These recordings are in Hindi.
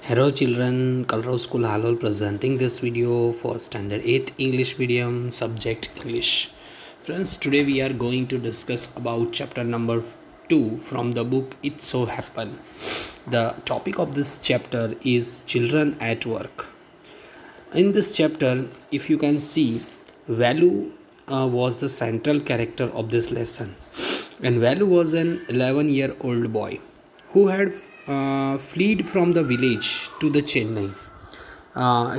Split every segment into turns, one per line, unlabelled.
Hello children, Kalrao School Halol presenting this video for Standard 8 English Medium subject English. Friends, today we are going to discuss about chapter number 2 from the book It So Happen. The topic of this chapter is children at work. In this chapter, if you can see, Valu was the central character of this lesson. And Valu was an 11-year-old boy who had fled from the village to the Chennai.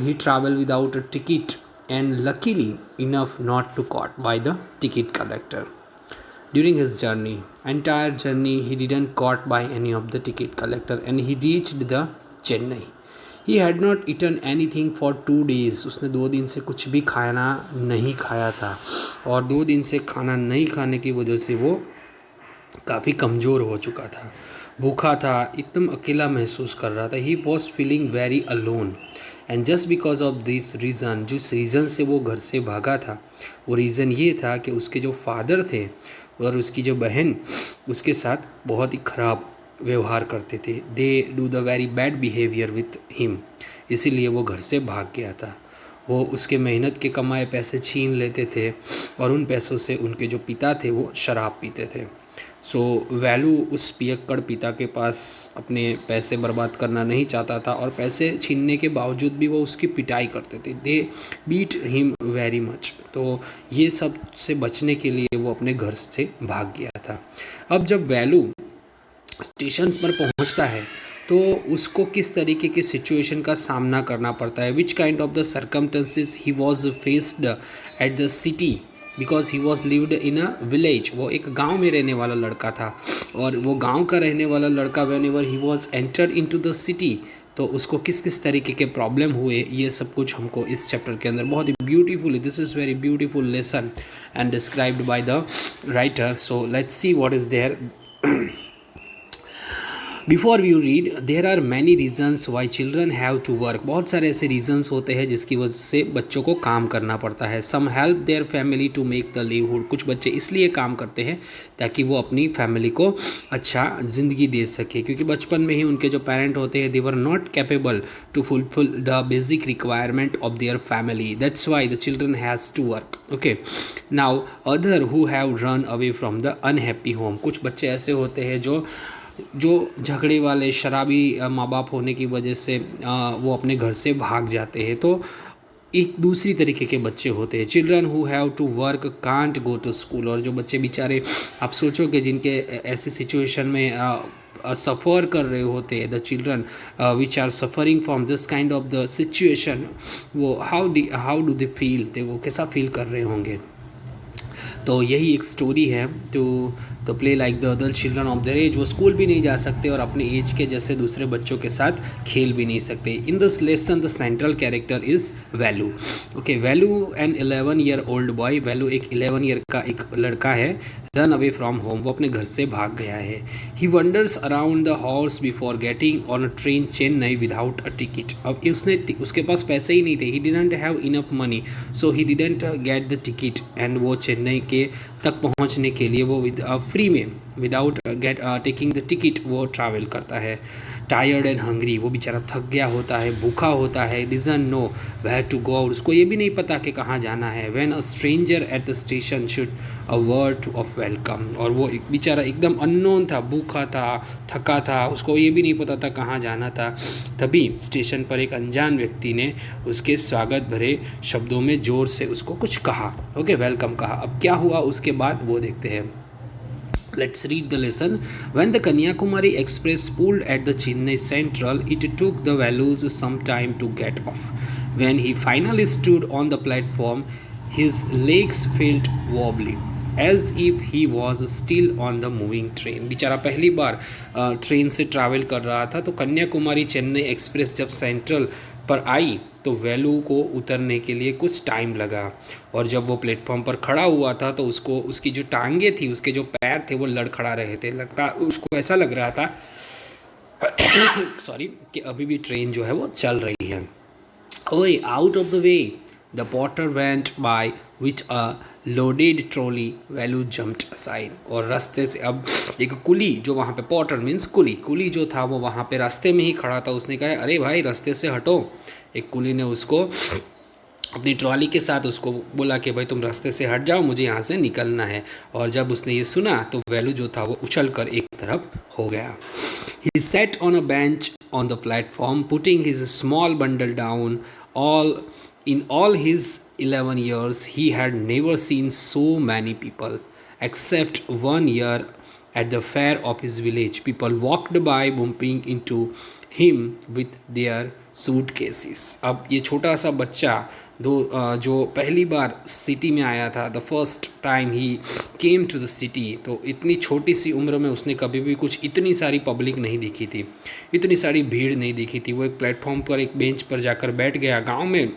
He traveled without a ticket and luckily enough not to caught by the ticket collector. During his entire journey, he didn't caught by any of the ticket collector and he reached the Chennai. He had not eaten anything for 2 days. उसने 2 दिन से कुछ भी खाना नहीं खाया था और 2 दिन से खाना नहीं खाने की वजह से वो काफ़ी कमज़ोर हो चुका था, भूखा था, एकदम अकेला महसूस कर रहा था. He was feeling very alone and just because of this reason, जिस रीज़न से वो घर से भागा था वो रीज़न ये था कि उसके जो फादर थे और उसकी जो बहन उसके साथ बहुत ही ख़राब व्यवहार करते थे. They do the very bad behaviour with him. इसीलिए वो घर से भाग गया था. वो उसके मेहनत के कमाए पैसे छीन लेते थे और उन पैसों से उनके जो पिता थे वो शराब पीते थे. सो वैलू उस पियक्कड़ पिता के पास अपने पैसे बर्बाद करना नहीं चाहता था और पैसे छीनने के बावजूद भी वो उसकी पिटाई करते थे. They beat him very much. तो ये सब से बचने के लिए वो अपने घर से भाग गया था. अब जब वैलू स्टेशन पर पहुंचता है तो उसको किस तरीके की सिचुएशन का सामना करना पड़ता है, which kind of the circumstances he was faced at the city because he was lived in a village. वो एक गांव में रहने वाला लड़का था और वो गांव का रहने वाला लड़का whenever he was enter into the city तो उसको किस किस तरीके के प्रॉब्लम हुए, ये सब कुछ हमको इस चैप्टर के अंदर बहुत ही beautifully, this is very beautiful lesson and described by the writer. So let's see what is there. Before you read, there are many reasons why children have to work. बहुत सारे ऐसे रीजन्स होते हैं जिसकी वजह से बच्चों को काम करना पड़ता है. Some help their family to make the livelihood. कुछ बच्चे इसलिए काम करते हैं ताकि वो अपनी फैमिली को अच्छा ज़िंदगी दे सके, क्योंकि बचपन में ही उनके जो पेरेंट होते हैं they were not capable to fulfil the basic requirement of their family. That's why the children has to work. Okay, now other who have run away from the unhappy home. कुछ बच्चे ऐसे होते हैं जो झगड़े वाले शराबी माँ बाप होने की वजह से वो अपने घर से भाग जाते हैं. तो एक दूसरी तरीके के बच्चे होते हैं. Children who have to work can't go to school. और जो बच्चे बेचारे, आप सोचो कि जिनके ऐसे सिचुएशन में सफ़र कर रहे होते हैं, the children which are suffering from this kind of the situation, वो हाउ डू दे फील, वो कैसा फील कर रहे होंगे. तो यही एक स्टोरी है. तो play like the other children of their age. वो स्कूल भी नहीं जा सकते और अपने एज के जैसे दूसरे बच्चों के साथ खेल भी नहीं सकते. In this lesson the central character is Velu. Okay, Velu an 11-year-old boy. Velu एक 11 ईयर का एक लड़का है. Run away from home. वो अपने घर से भाग गया है. He wanders around the horse before getting on a train Chennai without a ticket. अब उसके पास पैसे ही नहीं थे. He didn't have enough money, so he didn't get the ticket. And वो चेन्नई के तक पहुंचने के लिए वो फ्री में विदाउट टेकिंग द टिकट वो ट्रैवल करता है. Tired and hungry. वो बेचारा थक गया होता है, भूखा होता है. Doesn't know where to go. उसको ये भी नहीं पता कि कहाँ जाना है. When a stranger at the station should a word of welcome. और वो बेचारा एकदम अननोन था, भूखा था, थका था, उसको ये भी नहीं पता था कहाँ जाना था. तभी स्टेशन पर एक अनजान व्यक्ति ने उसके स्वागत भरे शब्दों में ज़ोर से उसको कुछ कहा. ओके, वेलकम कहा. अब क्या हुआ उसके बाद वो देखते हैं. Let's read the lesson. When the Kanyakumari Express pulled at the Chennai Central, it took the Values some time to get off. When he finally stood on the platform, his legs felt wobbly, as if he was still on the moving train. बेचारा पहली बार ट्रेन से ट्रैवल कर रहा था. तो कन्याकुमारी चेन्नई एक्सप्रेस जब सेंट्रल पर आई तो वैलू को उतरने के लिए कुछ टाइम लगा. और जब वो प्लेटफॉर्म पर खड़ा हुआ था तो उसकी जो टांगे थी, उसके जो पैर थे वो लड़खड़ा रहे थे. लगता उसको ऐसा लग रहा था सॉरी, कि अभी भी ट्रेन जो है वो चल रही है. ओए, out of the way. The Potter went by with a loaded trolley, value jumped aside. और रास्ते से अब एक कुली जो वहाँ पे, पॉटर मीन्स कुली, कुली जो था वो वहाँ पे रास्ते में ही खड़ा था। उसने कहा अरे भाई रास्ते से हटो। एक कुली ने उसको अपनी ट्रॉली के साथ उसको बोला कि भाई तुम रास्ते से हट जाओ, मुझे यहाँ से निकलना है। और जब उसने ये सुना तो वैल्यू जो था वो उछल कर एक तरफ हो गया। He sat on a bench on the platform, putting his small bundle down. All in all his 11 years, he had never seen so many people, except one year at the fair of his village. People walked by, bumping into him with their suitcases. अब ये छोटा सा बच्चा जो पहली बार सिटी में आया था, the first time he came to the city, तो इतनी छोटी सी उम्र में उसने कभी भी कुछ इतनी सारी पब्लिक नहीं देखी थी, इतनी सारी भीड़ नहीं देखी थी। वो एक प्लेटफॉर्म पर एक बेंच पर जाकर बैठ गया। गांव में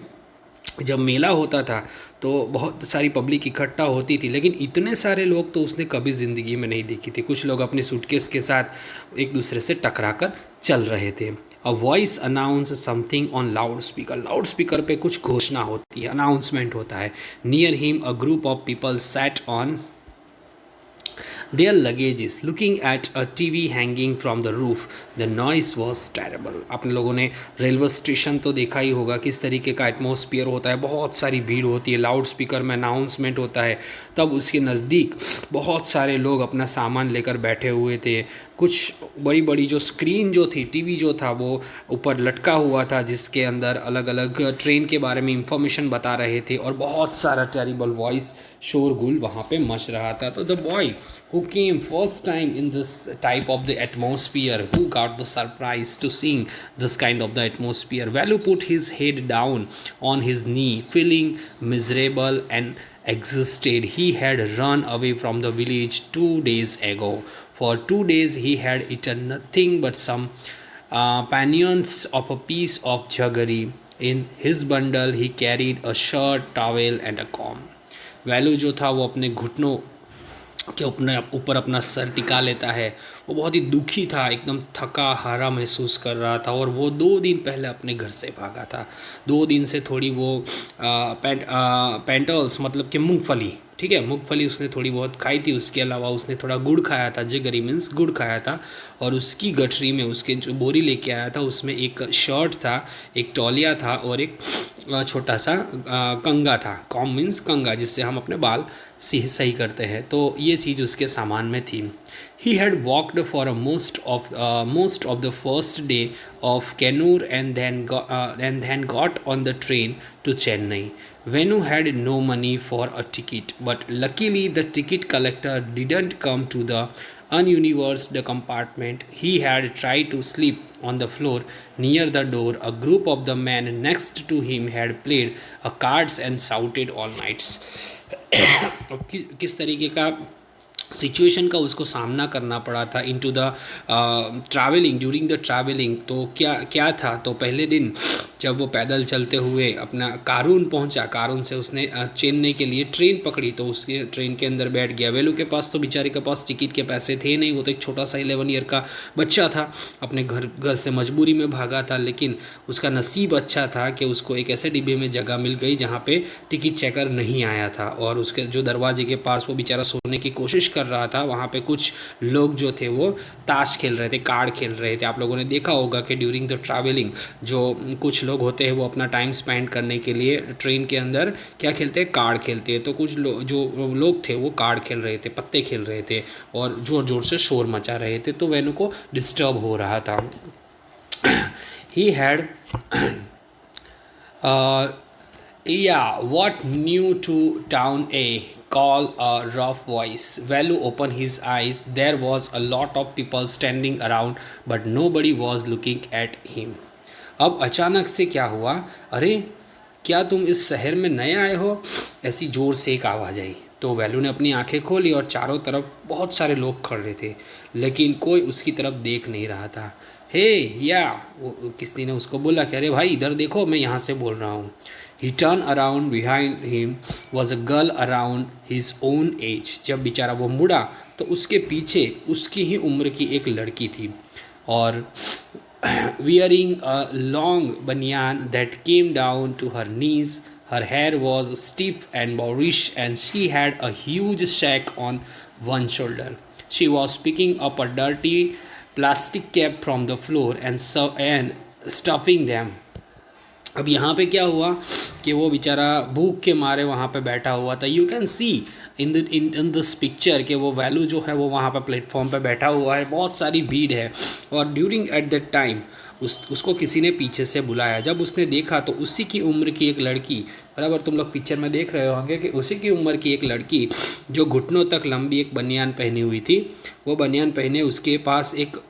जब मेला होता था तो बहुत सारी पब्लिक इकट्ठा होती थी, लेकिन इतने सारे लोग तो उसने कभी ज़िंदगी में नहीं देखी थी। कुछ लोग अपने सूटकेस के साथ एक दूसरे से टकरा कर चल रहे थे। A voice announce something on loud speaker, loud speaker पे कुछ घोषणा होती है, अनाउंसमेंट होता है। Near him a group of people sat on their luggages, looking at a TV hanging from the roof. The noise was terrible. आपने लोगों ने रेलवे स्टेशन तो देखा ही होगा किस तरीके का एटमॉस्फेयर होता है, बहुत सारी भीड़ होती है, लाउड स्पीकर में अनाउंसमेंट होता है। तब उसके नज़दीक बहुत सारे लोग अपना सामान लेकर बैठे हुए थे। कुछ बड़ी बड़ी जो स्क्रीन जो थी, टीवी जो था वो ऊपर लटका हुआ था, जिसके अंदर अलग अलग ट्रेन के बारे में इंफॉर्मेशन बता रहे थे, और बहुत सारा टेरिबल वॉइस शोरगुल वहाँ पे मच रहा था। तो the boy who came first time in this type of the atmosphere, who got the surprise to seeing this kind of the atmosphere. Valu put his head down on his knee, feeling miserable and exhausted. He had run away from the village 2 days ago. For 2 days he had eaten nothing but some panions of a piece of jaggery. In his bundle he carried a shirt, towel and a comb. Value जो था वो अपने घुटनों के ऊपर अपना सर टिका लेता है। वो बहुत ही दुखी था, एकदम थका हारा महसूस कर रहा था, और वो 2 दिन पहले अपने घर से भागा था। 2 दिन से थोड़ी वो पेंटल्स मतलब कि मूंगफली, ठीक है, मूंगफली उसने थोड़ी बहुत खाई थी। उसके अलावा उसने थोड़ा गुड़ खाया था, जेगरी मीन्स गुड़ खाया था, और उसकी गठरी में उसके जो बोरी लेके आया था उसमें एक शर्ट था, एक तौलिया था, और एक छोटा सा कंगा था। कॉम मीन्स कंगा, जिससे हम अपने बाल सही करते हैं। तो ये चीज़ उसके सामान में थी। He had walked for a most of the first day of Kannur and then got on the train to Chennai. Venu had no money for a ticket, but luckily the ticket collector didn't come to the ununiversed compartment. He had tried to sleep on the floor near the door. A group of the men next to him had played cards and shouted all nights. किस तरीके का सिचुएशन का उसको सामना करना पड़ा था into the travelling, during the travelling. तो क्या था, तो पहले दिन जब वो पैदल चलते हुए अपना कारून पहुंचा, कारून से उसने चेन्नई के लिए ट्रेन पकड़ी, तो उसके ट्रेन के अंदर बैठ गया। वेलू के पास तो बेचारे के पास टिकट के पैसे थे नहीं, वो तो एक छोटा सा 11 ईयर का बच्चा था, अपने घर से मजबूरी में भागा था। लेकिन उसका नसीब अच्छा था कि उसको एक ऐसे डिब्बे में जगह मिल गई जहाँ पे टिकट चेकर नहीं आया था, और उसके जो दरवाजे के पास वो बेचारा सोने की कोशिश कर रहा था, वहाँ पे कुछ लोग जो थे वो ताश खेल रहे थे, कार्ड खेल रहे थे। आप लोगों ने देखा होगा कि ड्यूरिंग द ट्रैवलिंग जो कुछ लोग होते हैं वो अपना टाइम स्पेंड करने के लिए ट्रेन के अंदर क्या खेलते हैं, कार्ड खेलते हैं। तो कुछ जो लोग थे वो कार्ड खेल रहे थे, पत्ते खेल रहे थे, और ज़ोर ज़ोर से शोर मचा रहे थे, तो वेनु को डिस्टर्ब हो रहा था। He had Yeah, what new to town A? Call a rough voice. Velu opened his eyes. There was a lot of people standing around, but nobody was looking at him. अब अचानक से क्या हुआ, अरे क्या तुम इस शहर में नए आए हो? ऐसी ज़ोर से एक आवाज़ आई। तो वैल्यू ने अपनी आंखें खोली और चारों तरफ बहुत सारे लोग खड़े थे, लेकिन कोई उसकी तरफ देख नहीं रहा था। हे या किसी ने उसको बोला कि अरे भाई इधर देखो, मैं यहाँ से बोल रहा हूँ। He turned around. Behind him was a girl around his own age. जब बेचारा वो मुड़ा तो उसके पीछे उसकी ही उम्र की एक लड़की थी, और wearing a long banyan that came down to her knees. Her hair was stiff and brownish and she had a huge sack on one shoulder. She was picking up a dirty plastic cap from the floor and stuffing them. अब यहाँ पे क्या हुआ कि वो बेचारा भूख के मारे वहाँ पे बैठा हुआ था. You can see in this picture कि वो वैल्यू जो है वो वहाँ पे प्लेटफॉर्म पे बैठा हुआ है, बहुत सारी भीड़ है. और ड्यूरिंग एट दैट टाइम उसको किसी ने पीछे से बुलाया. जब उसने देखा तो उसी की उम्र की एक लड़की, बराबर तुम लोग पिक्चर में देख रहे होंगे कि उसी की उम्र की एक लड़की जो घुटनों तक लंबी एक बनियान पहनी हुई थी, वो बनियान पहने उसके पास एक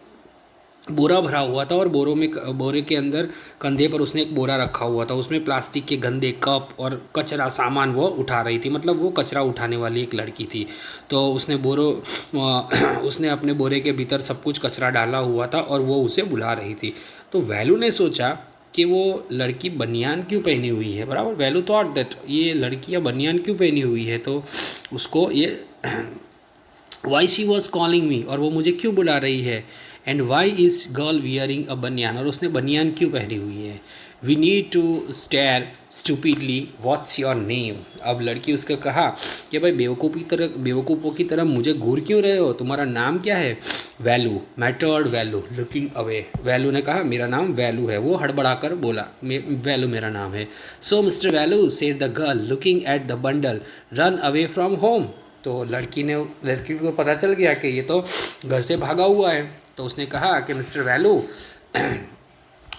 बोरा भरा हुआ था और बोरे के अंदर कंधे पर उसने एक बोरा रखा हुआ था. उसमें प्लास्टिक के गंदे कप और कचरा सामान वो उठा रही थी. मतलब वो कचरा उठाने वाली एक लड़की थी. तो उसने अपने बोरे के भीतर सब कुछ कचरा डाला हुआ था और वो उसे बुला रही थी. तो वैल्यू ने सोचा कि वो लड़की बनियान क्यों पहनी हुई है. बराबर वैल्यू थॉट दैट ये लड़कियाँ बनियान क्यों पहनी हुई है. तो उसको ये why she was calling me, और वो मुझे क्यों बुला रही है. And why is girl wearing a बनियान, और उसने बनियान क्यों पहनी हुई है. We need to stare stupidly what's your name. अब लड़की उसको कहा कि भाई बेवकूफ़ों की तरह मुझे घूर क्यों रहे हो, तुम्हारा नाम क्या है. Value mattered value looking away. Value ने कहा मेरा नाम वैल्यू है. वो हड़बड़ा कर बोला वैल्यू मेरा नाम है. So Mister Velu said the girl looking at the bundle run away from home. तो लड़की को पता चल गया कि ये तो घर से भागा हुआ है. तो उसने कहा कि मिस्टर वैल्यू,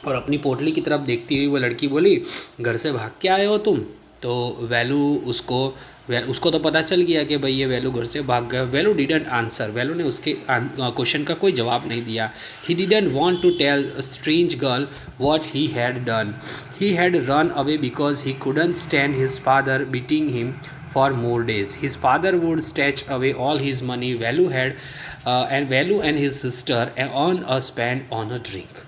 और अपनी पोटली की तरफ देखती हुई वो लड़की बोली घर से भाग के आए हो तुम. तो वैल्यू उसको तो पता चल गया कि भाई ये वैल्यू घर से भाग गया. Value didn't answer. वैल्यू ने उसके क्वेश्चन का कोई जवाब नहीं दिया. He didn't want to tell a strange girl what he had done. He had run away because he couldn't stand his father beating him for more days. His father would snatch away all his money Value and his sister on a spend on a drink.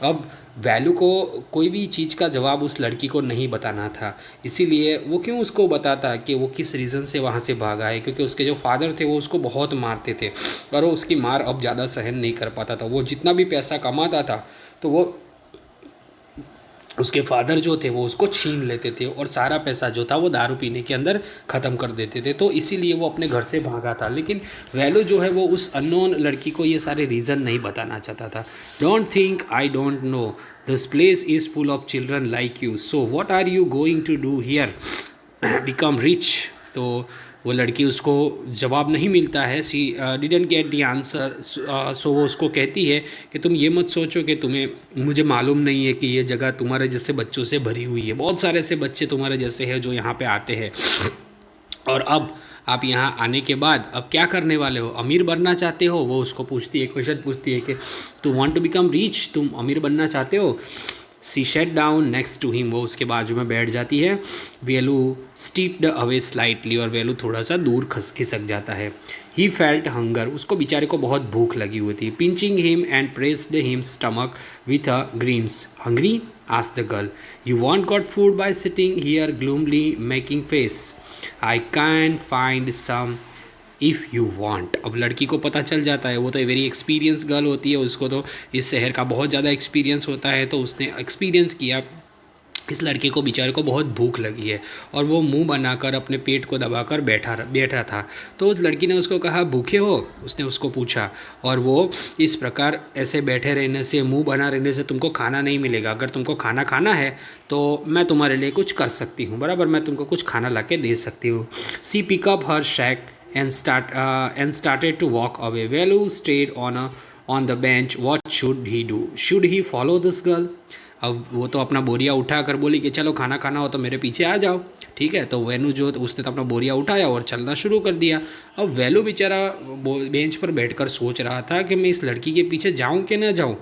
अब वैल्यू को कोई भी चीज़ का जवाब उस लड़की को नहीं बताना था. इसीलिए वो क्यों उसको बताता कि वो किस रीज़न से वहाँ से भागा है. क्योंकि उसके जो फादर थे वो उसको बहुत मारते थे और वो उसकी मार अब ज़्यादा सहन नहीं कर पाता था. वो जितना भी पैसा कमाता था तो वो उसके फादर जो थे वो उसको छीन लेते थे और सारा पैसा जो था वो दारू पीने के अंदर ख़त्म कर देते थे. तो इसीलिए वो अपने घर से भागा था. लेकिन वैल्यू जो है वो उस अननोन लड़की को ये सारे रीज़न नहीं बताना चाहता था. Don't think I don't know, this place is full of children like you, so what are you going to do here, become rich. तो वो लड़की उसको जवाब नहीं मिलता है. She didn't get the answer. So वो उसको कहती है कि तुम ये मत सोचो कि मुझे मालूम नहीं है कि ये जगह तुम्हारे जैसे बच्चों से भरी हुई है. बहुत सारे ऐसे बच्चे तुम्हारे जैसे हैं जो यहाँ पे आते हैं. और अब आप यहाँ आने के बाद अब क्या करने वाले हो, अमीर बनना चाहते हो. वो उसको पूछती है, क्वेश्चन पूछती है कि to want to become rich, तुम अमीर बनना चाहते हो. She sat down next to him. वो उसके बाजू में बैठ जाती है. वेलू स्टीप्ड अवे स्लाइटली, और वेलू थोड़ा सा दूर खिसक जाता है. He felt hunger. उसको बेचारे को बहुत भूख लगी हुई थी. Pinching him and pressed him stomach with a grimace. Hungry asked the girl. You want got food by sitting here gloomily making face. I can find some if you want. अब लड़की को पता चल जाता है, वो तो वेरी एक्सपीरियंस गर्ल होती है, उसको तो इस शहर का बहुत ज़्यादा एक्सपीरियंस होता है. तो उसने एक्सपीरियंस किया इस लड़के को बेचारे को बहुत भूख लगी है और वो मुंह बनाकर अपने पेट को दबाकर बैठा था. तो उस लड़की ने उसको कहा भूखे हो, उसने उसको पूछा. और वो इस प्रकार ऐसे बैठे रहने से, मुंह बना रहने से तुमको खाना नहीं मिलेगा. अगर तुमको खाना है तो मैं तुम्हारे लिए कुछ कर सकती हूँ. बराबर, मैं तुमको कुछ खाना ला के दे सकती हूँ. She pick up her sack and started to walk away. Velu stayed on the bench. What should he do? Should he follow this girl? अब वो तो अपना बोरिया उठा कर बोली कि चलो खाना खाना हो तो मेरे पीछे आ जाओ. ठीक है, तो वैनू जो उसने तो अपना बोरिया उठाया और चलना शुरू कर दिया. अब वैलू बेचारा बेंच पर बैठकर सोच रहा था कि मैं इस लड़की के पीछे जाऊं कि ना जाऊं,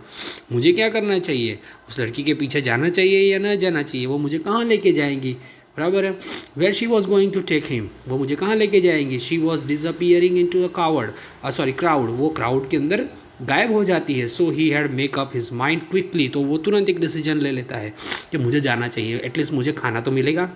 मुझे क्या करना चाहिए. उस लड़की के पीछे जाना चाहिए या ना जाना चाहिए, वो मुझे कहाँ लेके जाएंगी. बराबर है. Where she was going to take him, वो मुझे कहाँ लेके जाएंगी. She was disappearing into a crowd. वो क्राउड के अंदर गायब हो जाती है. So he had make up his mind quickly. तो वो तुरंत एक डिसीजन ले लेता है कि मुझे जाना चाहिए, एटलीस्ट मुझे खाना तो मिलेगा.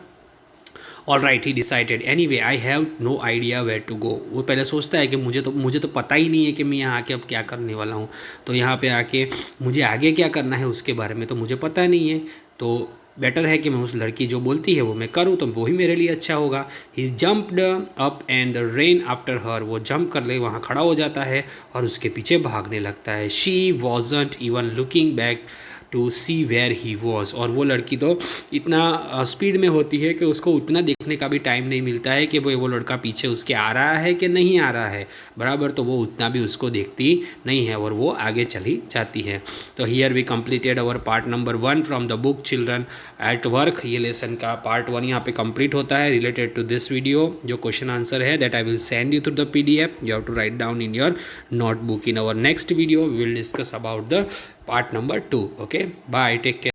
All right, he decided. Anyway I have no idea where to go. वो पहले सोचता है कि मुझे तो पता ही नहीं है कि मैं यहाँ आके अब क्या करने वाला हूँ. तो यहाँ पे आके मुझे आगे क्या करना है उसके बारे में तो मुझे पता नहीं है. तो बेटर है कि मैं उस लड़की जो बोलती है वो मैं करूँ, तो वही मेरे लिए अच्छा होगा। He jumped up and ran after her, वो जंप कर ले वहाँ खड़ा हो जाता है और उसके पीछे भागने लगता है। She wasn't even looking back to see where he was, और वो लड़की तो इतना स्पीड में होती है कि उसको उतना देखने का भी टाइम नहीं मिलता है कि वो लड़का पीछे उसके आ रहा है कि नहीं आ रहा है बराबर, तो वो उतना भी उसको देखती नहीं है और वो आगे चली जाती है। तो here we completed our part number 1 from the book Children at Work. ये लेसन का पार्ट 1 यहाँ पे कंप्लीट होता है रिलेटेड टू दिस वीडियो। जो क्वेश्चन आंसर है that I will send you through the PDF, you have to write down in your notebook. In our next video we will discuss about the part number 2. Okay, bye, take care.